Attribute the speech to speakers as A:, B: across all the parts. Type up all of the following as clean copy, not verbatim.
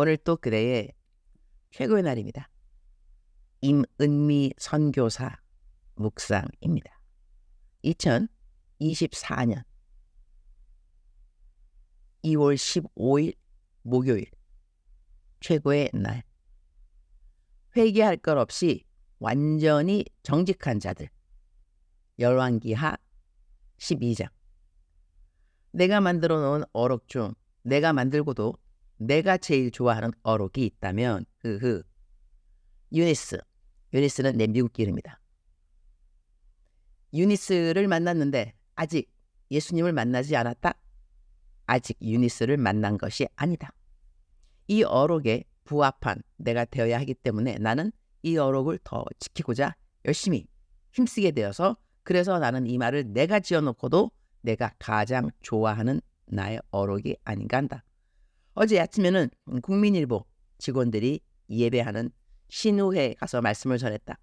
A: 오늘 또 그대의 최고의 날입니다. 임은미 선교사 묵상입니다. 2024년 2월 15일 목요일 최고의 날. 회개할 것 없이 완전히 정직한 자들. 열왕기하 12장. 내가 만들어 놓은 어록 중 내가 만들고도 내가 제일 좋아하는 어록이 있다면 유니스. 유니스는 내 미국 이름이다. 유니스를 만났는데 아직 예수님을 만나지 않았다? 아직 유니스를 만난 것이 아니다. 이 어록에 부합한 내가 되어야 하기 때문에 나는 이 어록을 더 지키고자 열심히 힘쓰게 되어서, 그래서 나는 이 말을 내가 지어놓고도 내가 가장 좋아하는 나의 어록이 아닌가 한다. 어제 아침에는 국민일보 직원들이 예배하는 신우회 가서 말씀을 전했다.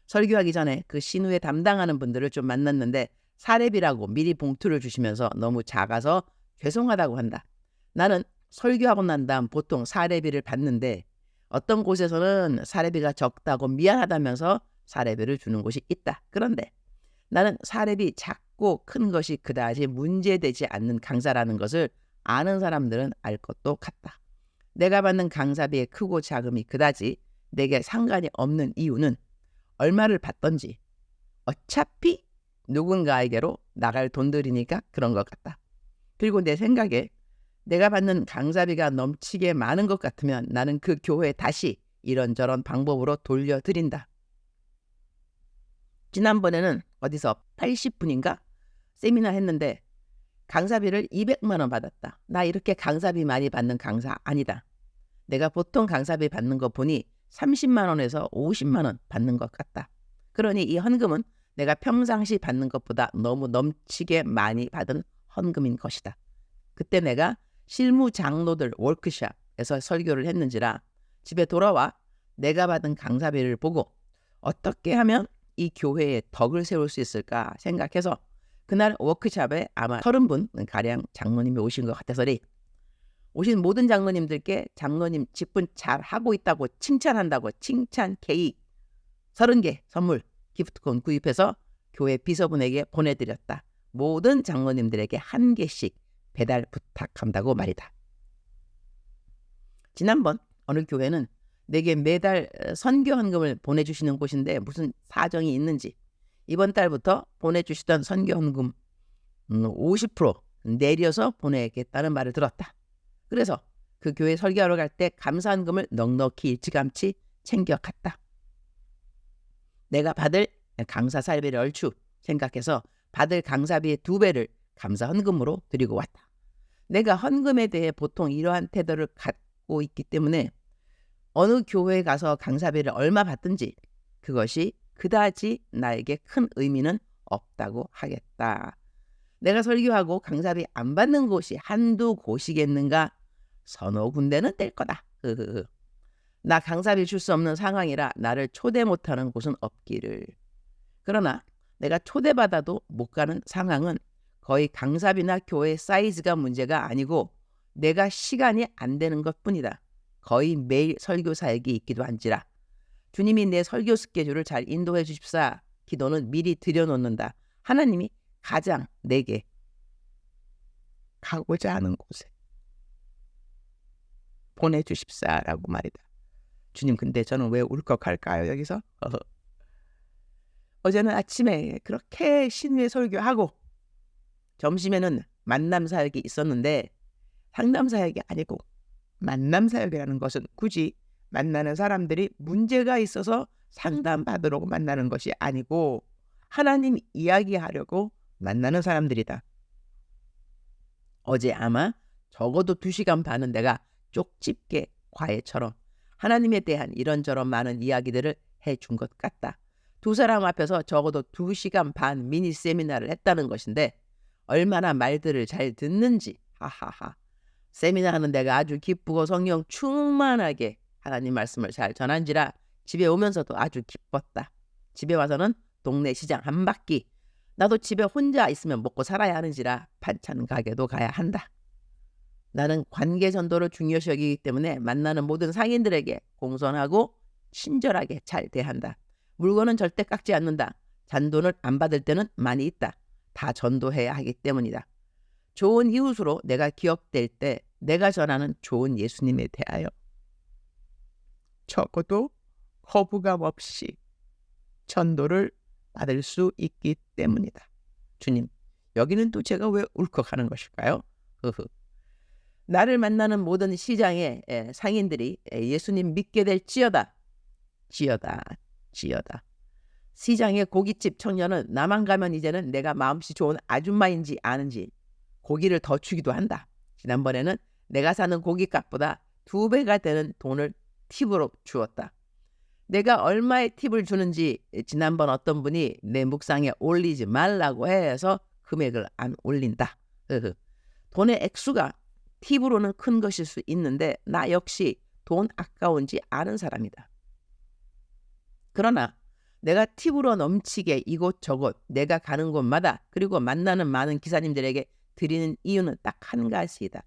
A: 설교하기 전에 그 신우회 담당하는 분들을 좀 만났는데 사례비라고 미리 봉투를 주시면서 너무 작아서 죄송하다고 한다. 나는 설교하고 난 다음 보통 사례비를 받는데 어떤 곳에서는 사례비가 적다고 미안하다면서 사례비를 주는 곳이 있다. 그런데 나는 사례비 작고 큰 것이 그다지 문제되지 않는 강사라는 것을 아는 사람들은 알 것도 같다. 내가 받는 강사비의 크고 작음이 그다지 내게 상관이 없는 이유는 얼마를 받던지 어차피 누군가에게로 나갈 돈들이니까 그런 것 같다. 그리고 내 생각에 내가 받는 강사비가 넘치게 많은 것 같으면 나는 그 교회에 다시 이런저런 방법으로 돌려드린다. 지난번에는 어디서 80분인가 세미나 했는데 강사비를 200만 원 받았다. 나 이렇게 강사비 많이 받는 강사 아니다. 내가 보통 강사비 받는 거 보니 30만 원에서 50만 원 받는 것 같다. 그러니 이 헌금은 내가 평상시 받는 것보다 너무 넘치게 많이 받은 헌금인 것이다. 그때 내가 실무 장로들 워크숍에서 설교를 했는지라 집에 돌아와 내가 받은 강사비를 보고 어떻게 하면 이 교회에 덕을 세울 수 있을까 생각해서 그날 워크숍에 아마 30분 가량 장로님이 오신 것 같아서리 오신 모든 장로님들께 장로님 직분 잘 하고 있다고 칭찬한다고 칭찬 케이크 30개 선물 기프트콘 구입해서 교회 비서분에게 보내드렸다. 모든 장로님들에게 1개씩 배달 부탁한다고 말이다. 지난번 어느 교회는 내게 매달 선교 헌금을 보내주시는 곳인데 무슨 사정이 있는지 이번 달부터 보내주시던 선교 헌금 50% 내려서 보내겠다는 말을 들었다. 그래서 그 교회 설교하러 갈 때 감사 헌금을 넉넉히 일찌감치 챙겨갔다. 내가 받을 강사 사례비를 얼추 생각해서 받을 강사비의 2배를 감사 헌금으로 드리고 왔다. 내가 헌금에 대해 보통 이러한 태도를 갖고 있기 때문에 어느 교회에 가서 강사비를 얼마 받든지 그것이 그다지 나에게 큰 의미는 없다고 하겠다. 내가 설교하고 강사비 안 받는 곳이 한두 곳이겠는가? 서너 군데는 될 거다. 나 강사비 줄 수 없는 상황이라 나를 초대 못하는 곳은 없기를. 그러나 내가 초대받아도 못 가는 상황은 거의 강사비나 교회 사이즈가 문제가 아니고 내가 시간이 안 되는 것뿐이다. 거의 매일 설교 사역이 있기도 한지라 주님이 내 설교 스케줄을 잘 인도해 주십사. 기도는 미리 드려놓는다. 하나님이 가장 내게 가고자 하는 곳에 보내주십사라고 말이다. 주님, 근데 저는 왜 울컥할까요 여기서? 어제는 아침에 그렇게 신유의 설교하고 점심에는 만남 사역이 있었는데 상담 사역이 아니고 만남 사역이라는 것은 굳이 만나는 사람들이 문제가 있어서 상담받으려고 만나는 것이 아니고 하나님 이야기하려고 만나는 사람들이다. 어제 아마 적어도 2시간 반은 내가 쪽집게 과외처럼 하나님에 대한 이런저런 많은 이야기들을 해준 것 같다. 2사람 앞에서 적어도 2시간 반 미니 세미나를 했다는 것인데 얼마나 말들을 잘 듣는지. 하하하. 세미나 하는 내가 아주 기쁘고 성령 충만하게 하나님 말씀을 잘 전한지라 집에 오면서도 아주 기뻤다. 집에 와서는 동네 시장 한 바퀴. 나도 집에 혼자 있으면 먹고 살아야 하는지라 반찬 가게도 가야 한다. 나는 관계 전도를 중요시 여기기 때문에 만나는 모든 상인들에게 공손하고 친절하게 잘 대한다. 물건은 절대 깎지 않는다. 잔돈을 안 받을 때는 많이 있다. 다 전도해야 하기 때문이다. 좋은 이웃으로 내가 기억될 때 내가 전하는 좋은 예수님에 대하여 적어도 거부감 없이 전도를 받을 수 있기 때문이다. 주님, 여기는 또 제가 왜 울컥하는 것일까요? 나를 만나는 모든 시장의 상인들이 예수님 믿게 될지어다. 지어다. 시장의 고깃집 청년은 나만 가면 이제는 내가 마음씨 좋은 아줌마인지 아는지 고기를 더 주기도 한다. 지난번에는 내가 사는 고깃값보다 2배가 되는 돈을 팁으로 주었다. 내가 얼마의 팁을 주는지 지난번 어떤 분이 내 묵상에 올리지 말라고 해서 금액을 안 올린다. 돈의 액수가 팁으로는 큰 것일 수 있는데 나 역시 돈 아까운지 아는 사람이다. 그러나 내가 팁으로 넘치게 이곳저곳 내가 가는 곳마다 그리고 만나는 많은 기사님들에게 드리는 이유는 딱 한 가지이다.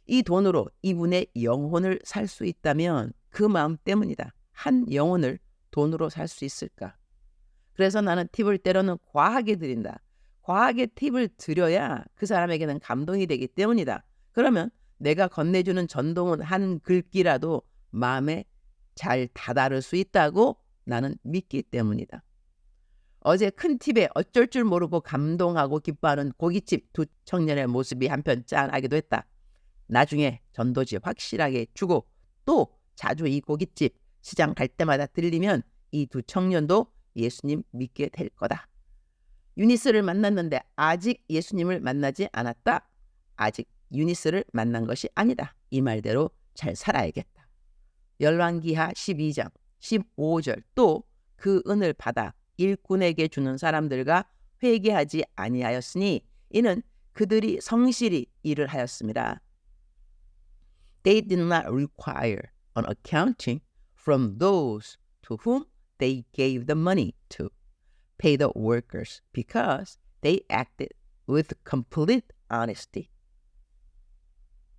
A: 이 돈으로 이분의 영혼을 살 수 있다면 그 마음 때문이다. 한 영혼을 돈으로 살 수 있을까? 그래서 나는 팁을 때로는 과하게 드린다. 과하게 팁을 드려야 그 사람에게는 감동이 되기 때문이다. 그러면 내가 건네주는 전동은 한 글귀라도 마음에 잘 다다를 수 있다고 나는 믿기 때문이다. 어제 큰 팁에 어쩔 줄 모르고 감동하고 기뻐하는 고깃집 2 청년의 모습이 한편 짠하기도 했다. 나중에 전도지 확실하게 주고 또 자주 이 고깃집 시장 갈 때마다 들리면 이 2 청년도 예수님 믿게 될 거다. 유니스를 만났는데 아직 예수님을 만나지 않았다. 아직 유니스를 만난 것이 아니다. 이 말대로 잘 살아야겠다. 열왕기하 12장 15절 또 그 은을 받아 일꾼에게 주는 사람들과 회개하지 아니하였으니 이는 그들이 성실히 일을 하였습니다. They did not require an accounting from those to whom they gave the money to pay the workers because they acted with complete honesty.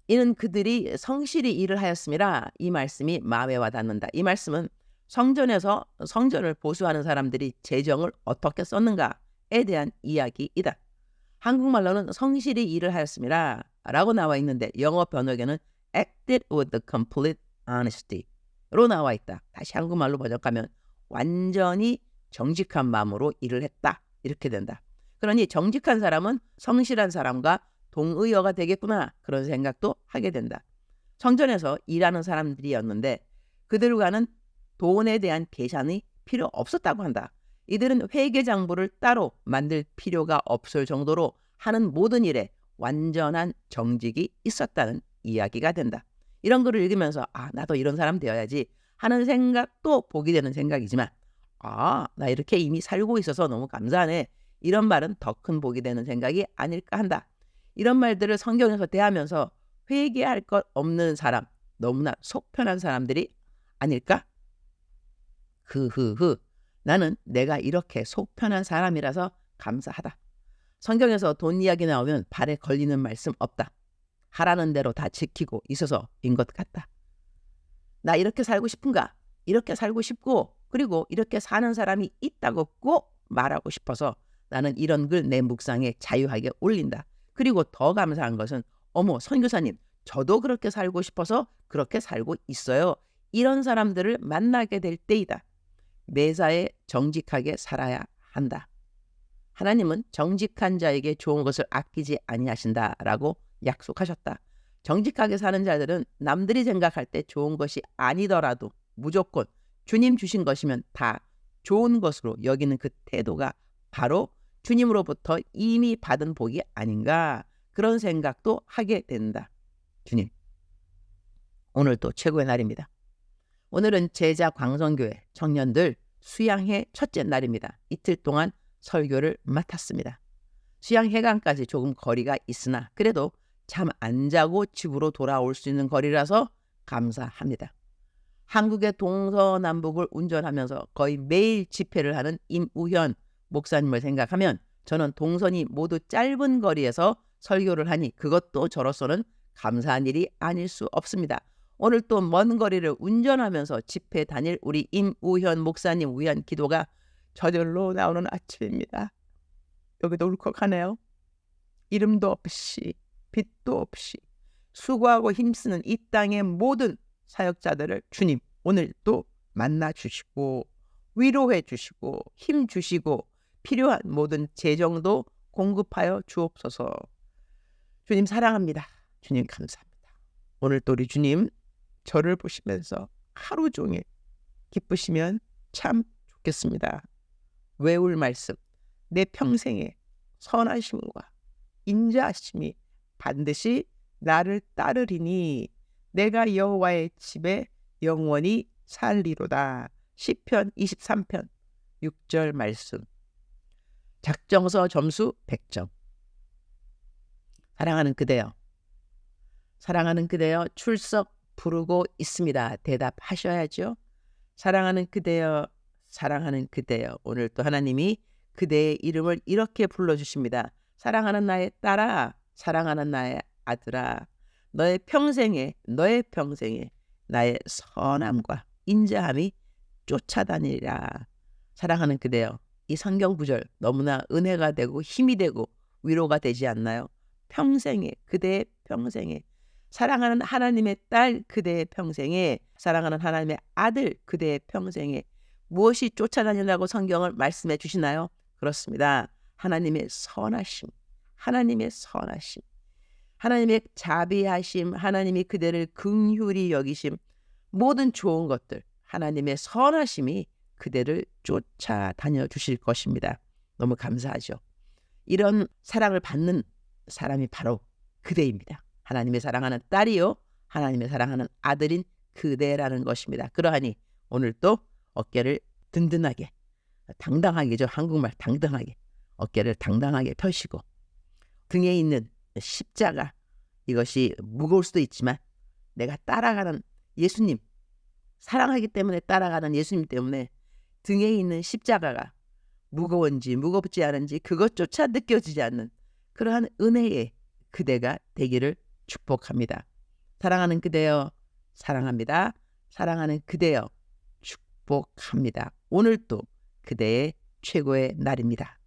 A: 이는 그들이 성실히 일을 하였음이라. 이 말씀이 마음에 와닿는다. 이 말씀은 성전에서 성전을 보수하는 사람들이 재정을 어떻게 썼는가에 대한 이야기이다. 한국말로는 성실히 일을 하였음이라 라고 나와 있는데 영어 번역에는 acted with the complete honesty로 나와 있다. 다시 한국말로 번역하면 완전히 정직한 마음으로 일을 했다. 이렇게 된다. 그러니 정직한 사람은 성실한 사람과 동의어가 되겠구나 그런 생각도 하게 된다. 성전에서 일하는 사람들이었는데 그들과는 돈에 대한 계산이 필요 없었다고 한다. 이들은 회계장부를 따로 만들 필요가 없을 정도로 하는 모든 일에 완전한 정직이 있었다는 이야기가 된다. 이런 글을 읽으면서 나도 이런 사람 되어야지 하는 생각도 복이 되는 생각이지만 나 이렇게 이미 살고 있어서 너무 감사하네. 이런 말은 더 큰 복이 되는 생각이 아닐까 한다. 이런 말들을 성경에서 대하면서 회개할 것 없는 사람, 너무나 속 편한 사람들이 아닐까? 나는 내가 이렇게 속 편한 사람이라서 감사하다. 성경에서 돈 이야기 나오면 발에 걸리는 말씀 없다. 하라는 대로 다 지키고 있어서인 것 같다. 나 이렇게 살고 싶은가? 이렇게 살고 싶고 그리고 이렇게 사는 사람이 있다고 꼭 말하고 싶어서 나는 이런 글 내 묵상에 자유하게 올린다. 그리고 더 감사한 것은 어머 선교사님 저도 그렇게 살고 싶어서 그렇게 살고 있어요. 이런 사람들을 만나게 될 때이다. 매사에 정직하게 살아야 한다. 하나님은 정직한 자에게 좋은 것을 아끼지 아니하신다라고 약속하셨다. 정직하게 사는 자들은 남들이 생각할 때 좋은 것이 아니더라도 무조건 주님 주신 것이면 다 좋은 것으로 여기는 그 태도가 바로 주님으로부터 이미 받은 복이 아닌가 그런 생각도 하게 된다. 주님, 오늘 또 최고의 날입니다. 오늘은 제자 광성교회 청년들 수양회 첫째 날입니다. 이틀 동안 설교를 맡았습니다. 수양회관까지 조금 거리가 있으나 그래도 잠 안 자고 집으로 돌아올 수 있는 거리라서 감사합니다. 한국의 동서남북을 운전하면서 거의 매일 집회를 하는 임우현 목사님을 생각하면 저는 동선이 모두 짧은 거리에서 설교를 하니 그것도 저로서는 감사한 일이 아닐 수 없습니다. 오늘 또 먼 거리를 운전하면서 집회 다닐 우리 임우현 목사님 위한 기도가 저절로 나오는 아침입니다. 여기도 울컥하네요. 이름도 없이 빛도 없이 수고하고 힘쓰는 이 땅의 모든 사역자들을 주님 오늘 또 만나 주시고 위로해 주시고 힘 주시고 필요한 모든 재정도 공급하여 주옵소서. 주님 사랑합니다. 주님 감사합니다. 오늘 또 우리 주님 저를 보시면서 하루 종일 기쁘시면 참 좋겠습니다. 외울 말씀 내 평생에 선하심과 인자하심이 반드시 나를 따르리니 내가 여호와의 집에 영원히 살리로다. 시편 23편 6절 말씀. 작정서 점수 100점. 사랑하는 그대여. 사랑하는 그대여 출석 부르고 있습니다. 대답하셔야죠. 사랑하는 그대여. 사랑하는 그대여. 오늘 또 하나님이 그대의 이름을 이렇게 불러주십니다. 사랑하는 나의 딸아, 사랑하는 나의 아들아, 너의 평생에 나의 선함과 인자함이 쫓아다니리라. 사랑하는 그대여. 이 성경 구절 너무나 은혜가 되고 힘이 되고 위로가 되지 않나요? 평생에, 그대의 평생에, 사랑하는 하나님의 딸 그대의 평생에, 사랑하는 하나님의 아들 그대의 평생에 무엇이 쫓아다니라고 성경을 말씀해 주시나요? 그렇습니다. 하나님의 선하심, 하나님의 선하심, 하나님의 자비하심, 하나님이 그대를 긍휼히 여기심, 모든 좋은 것들, 하나님의 선하심이 그대를 쫓아다녀 주실 것입니다. 너무 감사하죠. 이런 사랑을 받는 사람이 바로 그대입니다. 하나님의 사랑하는 딸이요, 하나님의 사랑하는 아들인 그대라는 것입니다. 그러하니 오늘 또 어깨를 든든하게, 당당하게죠. 한국말 당당하게, 어깨를 당당하게 펴시고 등에 있는 십자가, 이것이 무거울 수도 있지만 내가 따라가는 예수님, 사랑하기 때문에 따라가는 예수님 때문에 등에 있는 십자가가 무거운지 무겁지 않은지 그것조차 느껴지지 않는 그러한 은혜의 그대가 되기를 축복합니다. 사랑하는 그대여, 사랑합니다. 사랑하는 그대여, 축복합니다. 오늘 또 그대의 최고의 날입니다.